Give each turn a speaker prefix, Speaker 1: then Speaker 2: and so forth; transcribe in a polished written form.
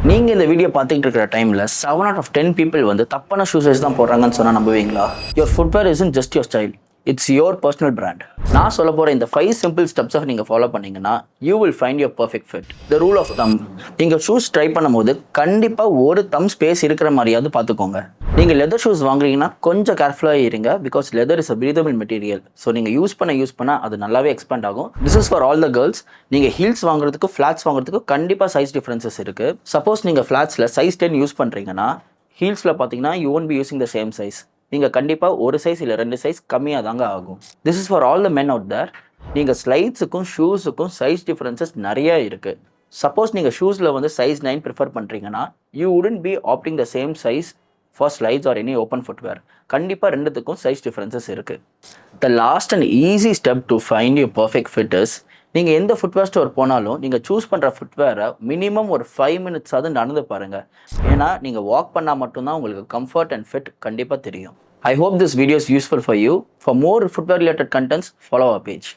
Speaker 1: நீங்கள் இந்த வீடியோ பார்த்துக்கிட்டு இருக்கிற டைமில் 7 out of 10 people வந்து தப்பான ஷூஸஸ் தான் போடுறாங்கன்னு சொன்னால் நம்புவீங்களா? Your footwear isn't just your style. It's your personal brand. நான் சொல்ல போகிற இந்த 5 சிம்பிள் ஸ்டெப்ஸை நீங்கள் ஃபாலோ பண்ணிங்கன்னா you will find your perfect fit. The rule of thumb. நீங்கள் ஷூஸ் ட்ரை பண்ணும்போது கண்டிப்பாக ஒரு தம் ஸ்பேஸ் இருக்கிற மாதிரியாவது பார்த்துக்கோங்க. நீங்கள் லெதர் ஷூஸ் வாங்குறீங்கன்னா கொஞ்சம் கேர்ஃபுல்லாக இருங்க. Because leather is a breathable material. So நீங்கள் யூஸ் பண்ண அது நல்லாவே எக்ஸ்பேண்ட் ஆகும். This is for all the girls. நீங்கள் ஹீல்ஸ் வாங்குறதுக்கு ஃப்ளாட்ஸ் வாங்குறதுக்கு கண்டிப்பாக சைஸ் டிஃப்ரென்சஸ் இருக்குது. சப்போஸ் நீங்கள் ஃப்ளாட்ஸில் சைஸ் 10 யூஸ் பண்ணுறீங்கன்னா ஹீல்ஸில் பார்த்தீங்கன்னா you won't be using the same size. நீங்கள் கண்டிப்பாக ஒரு சைஸ் இல்லை 2 சைஸ் கம்மியாக தாங்க ஆகும். This is for all the men out there. நீங்கள் ஸ்லைட்ஸுக்கும் ஷூஸுக்கும் சைஸ் டிஃப்ரென்சஸ் நிறைய இருக்குது. சப்போஸ் நீங்கள் ஷூஸில் வந்து சைஸ் 9 ப்ரிஃபர் பண்ணுறீங்கன்னா you wouldn't be opting the same size for slides or any open footwear. கண்டிப்பாக ரெண்டுத்துக்கும் சைஸ் டிஃப்ரென்சஸ் இருக்குது. The last and easy step to find your perfect fit is, நீங்கள் எந்த ஃபுட்வேர் ஸ்டோர் போனாலும் நீங்கள் சூஸ் பண்ணுற ஃபுட்வேரை minimum ஒரு 5 minutes நடந்து பாருங்கள். ஏன்னா நீங்கள் வாக் பண்ணால் மட்டும்தான் உங்களுக்கு கம்ஃபர்ட் அண்ட் ஃபிட் கண்டிப்பாக தெரியும். I hope this video is useful for you. For more footwear related contents, follow our page.